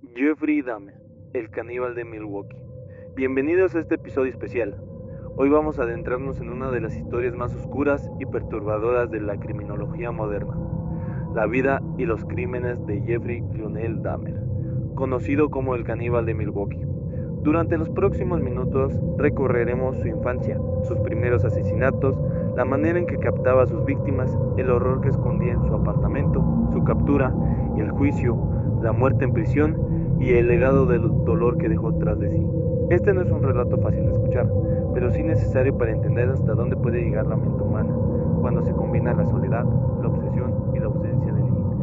Jeffrey Dahmer, el caníbal de Milwaukee. Bienvenidos a este episodio especial. Hoy vamos a adentrarnos en una de las historias más oscuras y perturbadoras de la criminología moderna, la vida y los crímenes de Jeffrey Lionel Dahmer, conocido como el caníbal de Milwaukee. Durante los próximos minutos recorreremos su infancia, sus primeros asesinatos, la manera en que captaba a sus víctimas, el horror que escondía en su apartamento, su captura, el juicio, la muerte en prisión y el legado del dolor que dejó tras de sí. Este no es un relato fácil de escuchar, pero sí necesario para entender hasta dónde puede llegar la mente humana, cuando se combina la soledad, la obsesión y la ausencia de límites.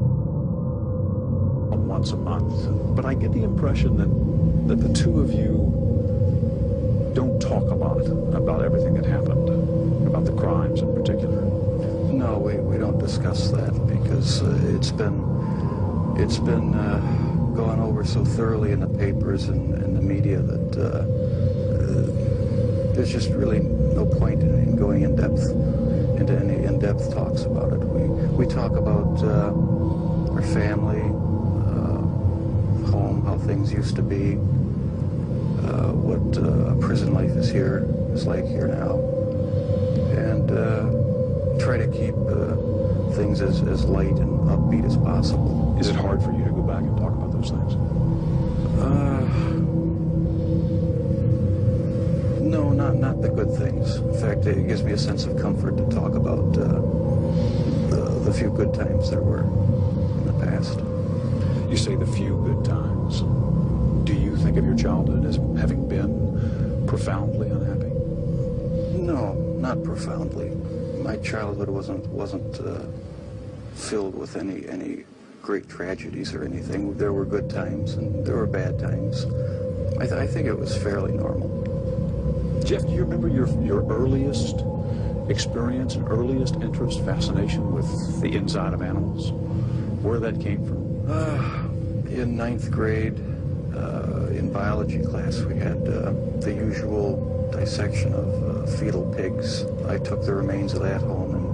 Once a month, but I get the impression that the two of you don't talk a lot about everything that happened, about the crimes in particular. No, we don't discuss that because it's been gone over so thoroughly in the papers and the media that there's just really no point in going into any in-depth talks about it. We talk about our family, home, how things used to be, what prison life is like here now, and try to keep things as light and upbeat as possible. Is it hard for you to go back and talk about those things? No, not the good things. In fact, it gives me a sense of comfort to talk about the few good times there were in the past. You say the few good times. Do you think of your childhood as having been profoundly unhappy? No, not profoundly. My childhood wasn't filled with any great tragedies or anything. There were good times and there were bad times. I think it was fairly normal. Jeff, do you remember your earliest experience and earliest interest, fascination with the inside of animals? Where that came from? In ninth grade, in biology class, we had the usual dissection of fetal pigs. I took the remains of that home and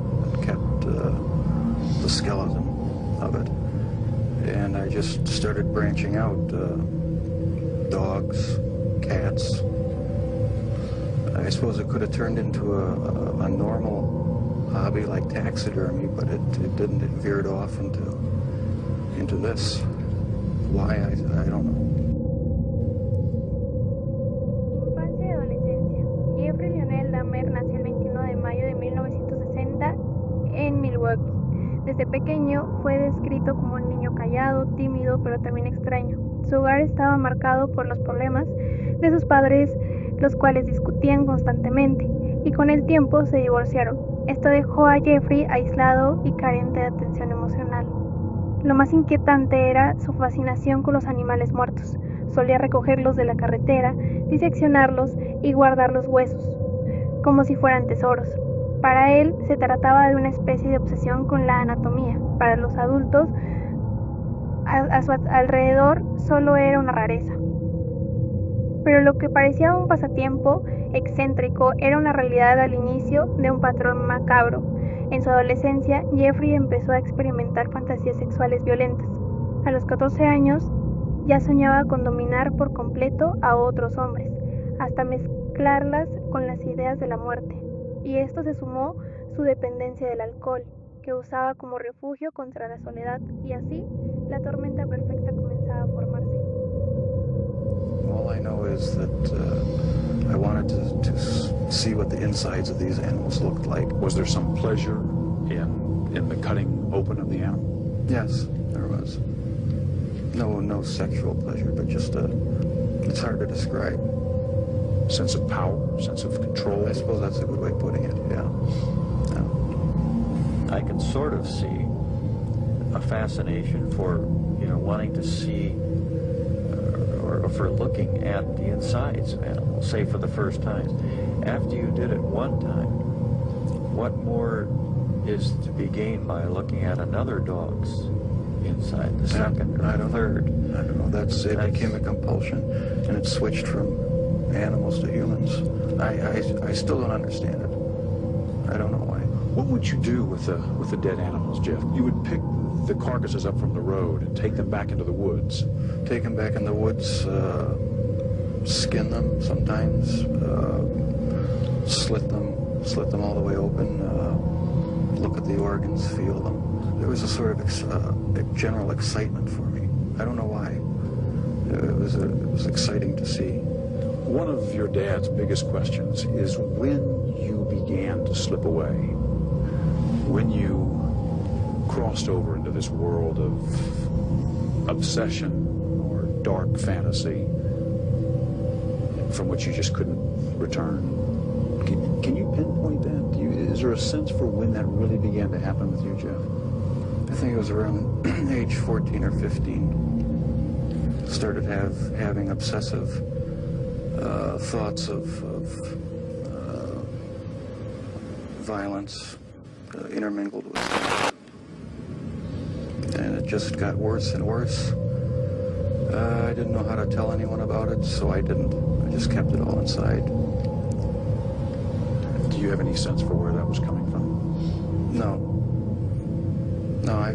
kept the skeleton of it. And I just started branching out, dogs, cats. I suppose it could have turned into a normal hobby like taxidermy, but it didn't. It veered off into this. Why, I don't know. Infancia y adolescencia. Jeffrey Lionel Dahmer nació el 21 de mayo de 1960 en Milwaukee. Desde pequeño fue descrito como un niño callado, tímido, pero también extraño. Su hogar estaba marcado por los problemas de sus padres, los cuales discutían constantemente, y con el tiempo se divorciaron. Esto dejó a Jeffrey aislado y carente de atención emocional. Lo más inquietante era su fascinación con los animales muertos. Solía recogerlos de la carretera, diseccionarlos y guardar los huesos, como si fueran tesoros. Para él se trataba de una especie de obsesión con la anatomía. Para los adultos, a su alrededor solo era una rareza. Pero lo que parecía un pasatiempo excéntrico era una realidad al inicio de un patrón macabro. En su adolescencia, Jeffrey empezó a experimentar fantasías sexuales violentas. A los 14 años, ya soñaba con dominar por completo a otros hombres, hasta mezclarlas con las ideas de la muerte. Y esto se sumó su dependencia del alcohol, que usaba como refugio contra la soledad, y así la tormenta perfecta comenzaba a formarse. All I know is that I wanted to see what the insides of these animals looked like. Was there some pleasure in the cutting open of the animal? Yes, there was. No sexual pleasure, but just it's hard to describe. Sense of power, sense of control? I suppose that's a good way of putting it, yeah. I can sort of see a fascination for, wanting to see or for looking at the insides of animals, say for the first time. After you did it one time, what more is to be gained by looking at another dog's inside, the second or the third? I don't know. It became a compulsion, and it switched from animals to humans. I still don't understand it. I don't know why. What would you do with the dead animals, Jeff? You would pick the carcasses up from the road and take them back into the woods? Take them back in the woods, skin them sometimes, slit them all the way open, look at the organs, feel them. There was a sort of general excitement for me. I don't know why. It was exciting to see. One of your dad's biggest questions is when you began to slip away, when you crossed over into this world of obsession or dark fantasy from which you just couldn't return. Can you pinpoint that? Is there a sense for when that really began to happen with you, Jeff? I think it was around age 14 or 15. Started having obsessive thoughts of violence intermingled with that. And it just got worse and worse. I didn't know how to tell anyone about it, so I didn't. I just kept it all inside. Do you have any sense for where that was coming from? No,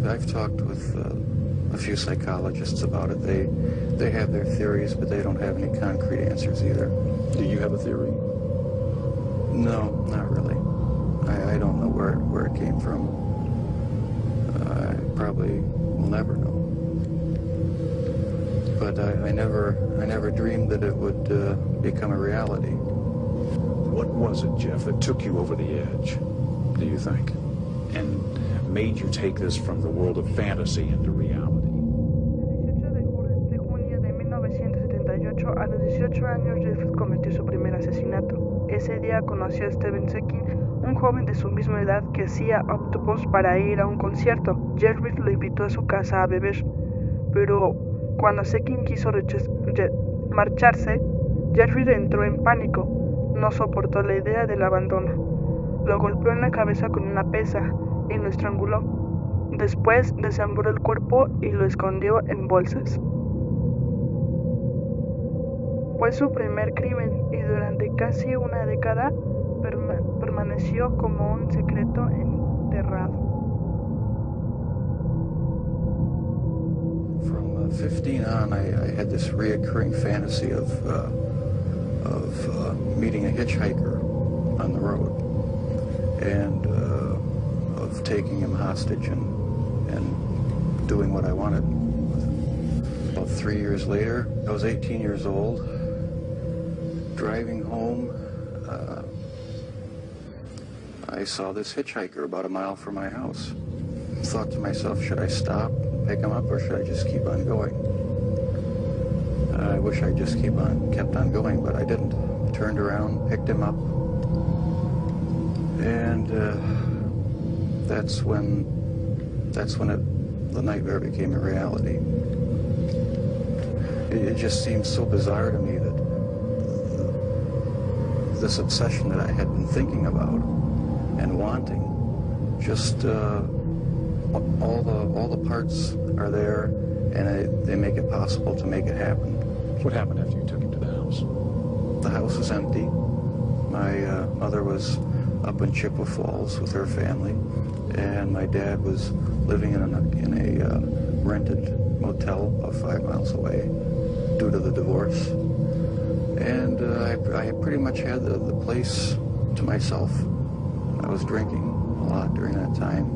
I've talked with a few psychologists about it. They have their theories, but they don't have any concrete answers either. Do you have a theory? No, not really. I don't know where it came from. I probably will never know. But I never dreamed that it would become a reality. What was it, Jeff, that took you over the edge, do you think, and made you take this from the world of fantasy into reality? El 18 de junio de 1978, a los 18 años, Jeff cometió su primer asesinato. Ese día conoció a Steven Sekin, un joven de su misma edad que hacía autobús para ir a un concierto. Jerry lo invitó a su casa a beber, pero cuando Sekin quiso marcharse, Jerry entró en pánico. No soportó la idea del abandono. Lo golpeó en la cabeza con una pesa y lo estranguló. Después desmembró el cuerpo y lo escondió en bolsas. Fue su primer crimen y durante casi una década permaneció como un secreto enterrado. From 15 on, I had this reoccurring fantasy of meeting a hitchhiker on the road and of taking him hostage and doing what I wanted. About 3 years later, I was 18 years old, driving home. I saw this hitchhiker about a mile from my house. Thought to myself, should I stop, pick him up, or should I just keep on going? I wish I just kept on going, but I didn't. Turned around, picked him up, and that's when the nightmare became a reality. It just seemed so bizarre to me that this obsession that I had been thinking about and wanting, just all the parts are there, and they make it possible to make it happen. What happened after you took him to the house? The house was empty. My mother was up in Chippewa Falls with her family, and my dad was living in a rented motel about 5 miles away due to the divorce. And I pretty much had the place to myself. I was drinking a lot during that time,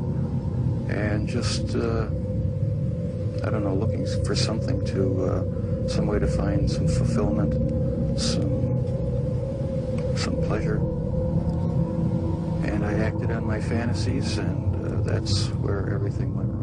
and just I don't know, looking for something to some way to find some fulfillment, some pleasure. And I acted on my fantasies, and that's where everything went wrong.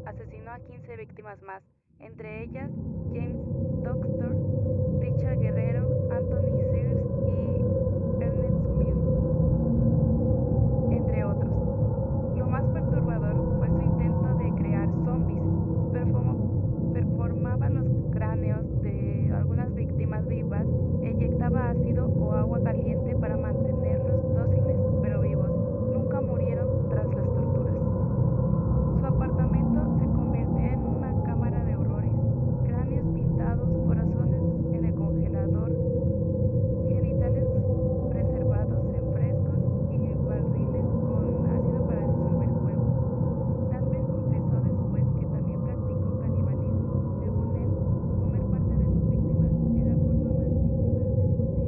Asesinó a 15 víctimas más, entre ellas James Doxtor, Richard Guerrero, Anthony Sears y Ernest Mill, entre otros. Lo más perturbador fue su intento de crear zombies. Performaba los cráneos de algunas víctimas vivas e inyectaba ácido o agua caliente para mantenerlos dóciles pero vivos. Nunca murieron tras las torturas. Su apartamento se convirtió en una cámara de horrores. Cráneos pintados, corazones en el congelador, genitales preservados en frescos y barriles con ácido para disolver cuerpos. También confesó después que también practicó canibalismo. Según él, comer parte de sus víctimas era forma más íntima de poseerlas para siempre.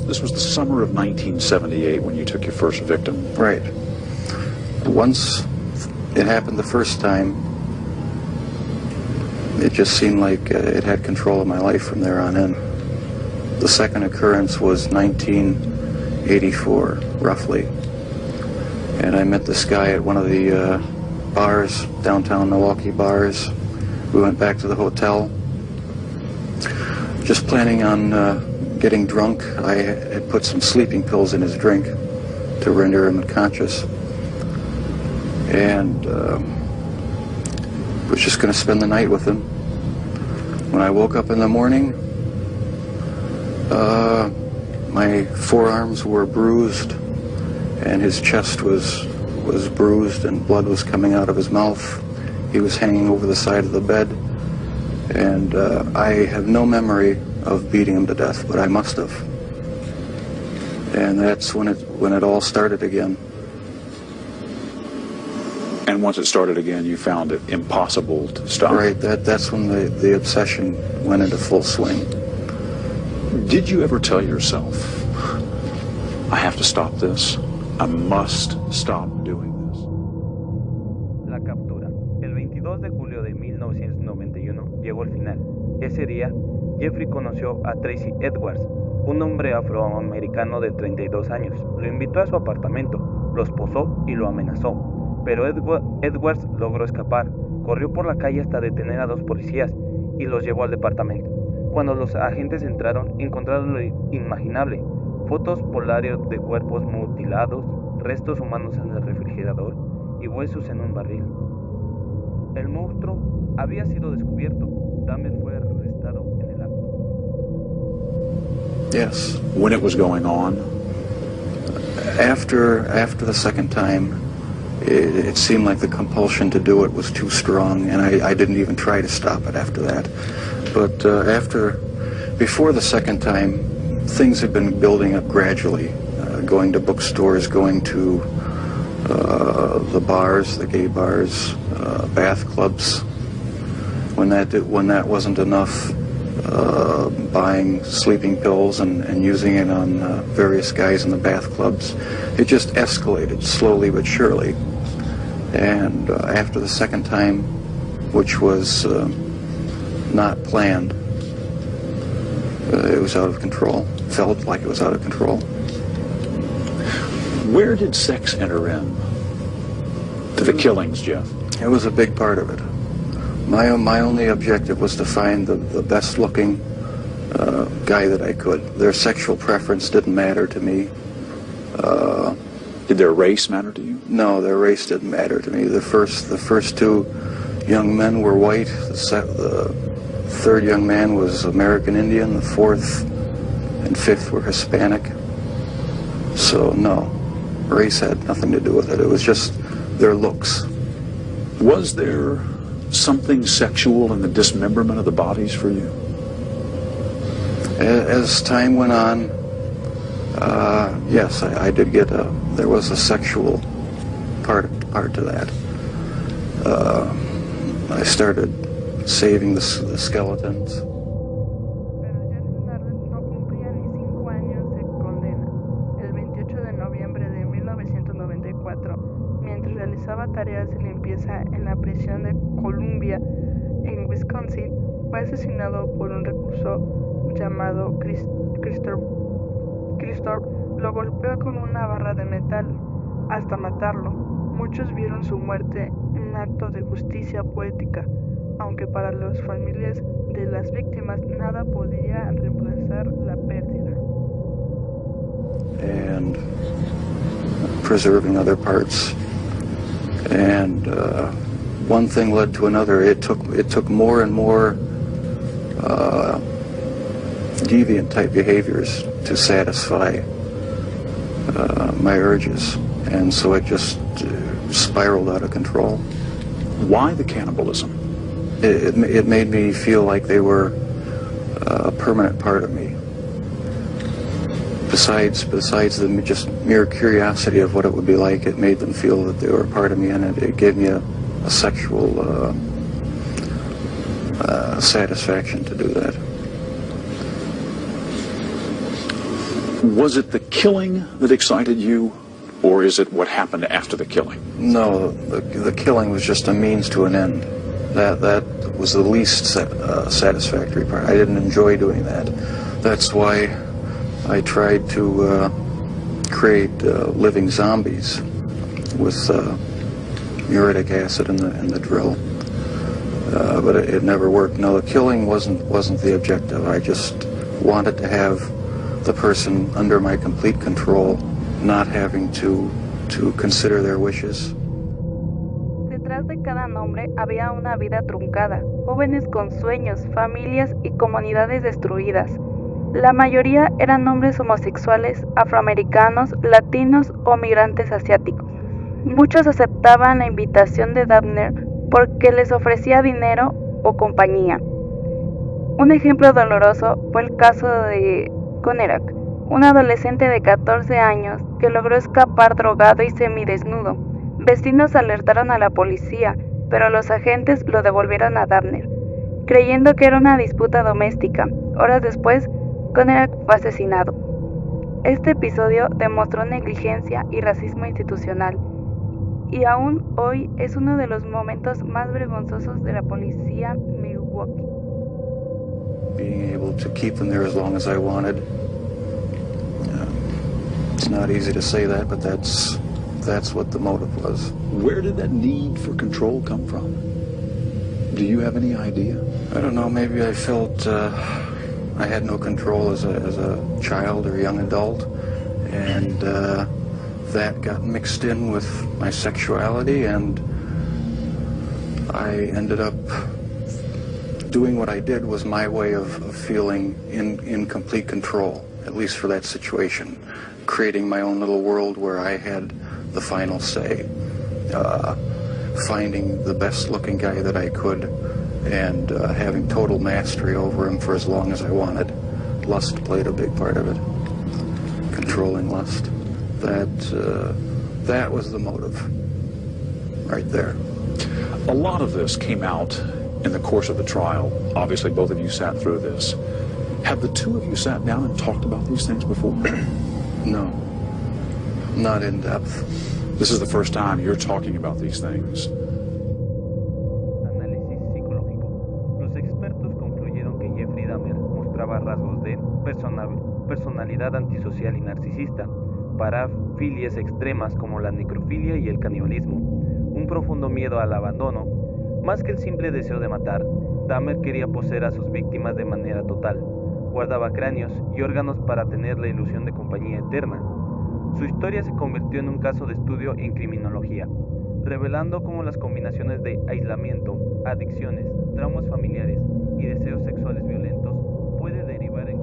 This was the summer of 1978 when you took your first victim. Right. Once it happened the first time, it just seemed like it had control of my life from there on in. The second occurrence was 1984, roughly. And I met this guy at one of the bars, downtown Milwaukee bars. We went back to the hotel, just planning on getting drunk. I had put some sleeping pills in his drink to render him unconscious. And was just going to spend the night with him. When I woke up in the morning, my forearms were bruised, and his chest was bruised, and blood was coming out of his mouth. He was hanging over the side of the bed, and I have no memory of beating him to death, but I must have. And that's when it all started again. And once it started again, you found it impossible to stop. Right, that's when the obsession went into full swing. Did you ever tell yourself, I have to stop this? I must stop doing this? La captura. El 22 de julio de 1991 llegó el final. Ese día, Jeffrey conoció a Tracy Edwards, un hombre afroamericano de 32 años. Lo invitó a su apartamento, lo esposó y lo amenazó. Pero Edwards logró escapar, corrió por la calle hasta detener a dos policías y los llevó al departamento. Cuando los agentes entraron, encontraron lo inimaginable: fotos polarios de cuerpos mutilados, restos humanos en el refrigerador y huesos en un barril. El monstruo había sido descubierto. Dahmer fue arrestado en el acto. Yes. When it was going on? After the second time, it seemed like the compulsion to do it was too strong, and I didn't even try to stop it after that. But before the second time, things had been building up gradually, going to bookstores, going to the bars, the gay bars, bath clubs. When that wasn't enough, buying sleeping pills and using it on various guys in the bath clubs. It just escalated slowly but surely. And after the second time, which was not planned, it was out of control. Felt like it was out of control. Where did sex enter in to the killings, Jeff? It was a big part of it. My only objective was to find the best looking guy that I could. Their sexual preference didn't matter to me. Did their race matter to you? No, their race didn't matter to me. The first two young men were white. The third young man was American Indian. The fourth and fifth were Hispanic. So no, race had nothing to do with it. It was just their looks. Was there something sexual in the dismemberment of the bodies for you? As time went on, yes, I did get there was a sexual part to that. I started saving the skeletons. Pero Jeffrey no cumplía ni 5 años de condena. El 28 de noviembre de 1994, mientras realizaba tareas de limpieza en la prisión de Columbia, en Wisconsin, fue asesinado por un recluso llamado Christopher. Lo golpeó con una barra de metal hasta matarlo. Muchos vieron su muerte en un acto de justicia poética. aunque para las familias de las víctimas nada podía reemplazar la pérdida. And preserving other parts. And one thing led to another. It took more and more deviant type behaviors to satisfy my urges, and so it just spiraled out of control. Why the cannibalism? It made me feel like they were a permanent part of me. Besides the just mere curiosity of what it would be like, it made them feel that they were a part of me, and it gave me a sexual satisfaction to do that. Was it the killing that excited you, or is it what happened after the killing? No, the killing was just a means to an end. That was the least satisfactory part. I didn't enjoy doing that. That's why I tried to create living zombies with muriatic acid in the drill, but it never worked. No, the killing wasn't the objective. I just wanted to have the person under my complete control, not having to consider their wishes. Detrás de cada nombre había una vida truncada, jóvenes con sueños, familias y comunidades destruidas. La mayoría eran hombres homosexuales, afroamericanos, latinos o migrantes asiáticos. Muchos aceptaban la invitación de Dabner porque les ofrecía dinero o compañía. Un ejemplo doloroso fue el caso de Conerak, un adolescente de 14 años que logró escapar drogado y semidesnudo. Vecinos alertaron a la policía, pero los agentes lo devolvieron a Dabner, creyendo que era una disputa doméstica. Horas después, Conerak fue asesinado. Este episodio demostró negligencia y racismo institucional, y aún hoy es uno de los momentos más vergonzosos de la policía Milwaukee. Being able to keep them there as long as I wanted. It's not easy to say that, but that's what the motive was. Where did that need for control come from? Do you have any idea? I don't know, maybe I felt I had no control as a child or young adult, and that got mixed in with my sexuality, and I ended up doing what I did was my way of feeling in complete control, at least for that situation, creating my own little world where I had the final say, finding the best looking guy that I could, and having total mastery over him for as long as I wanted. Lust played a big part of it, controlling lust. That was the motive, right there. A lot of this came out in the course of the trial. Obviously, both of you sat through this. Have the two of you sat down and talked about these things before? No, not in depth. This is the first time you're talking about these things. Análisis psicológico. Los expertos concluyeron que Jeffrey Dahmer mostraba rasgos de personalidad antisocial y narcisista, parafilias extremas como la necrofilia y el canibalismo, un profundo miedo al abandono. Más que el simple deseo de matar, Dahmer quería poseer a sus víctimas de manera total. Guardaba cráneos y órganos para tener la ilusión de compañía eterna. Su historia se convirtió en un caso de estudio en criminología, revelando cómo las combinaciones de aislamiento, adicciones, traumas familiares y deseos sexuales violentos puede derivar en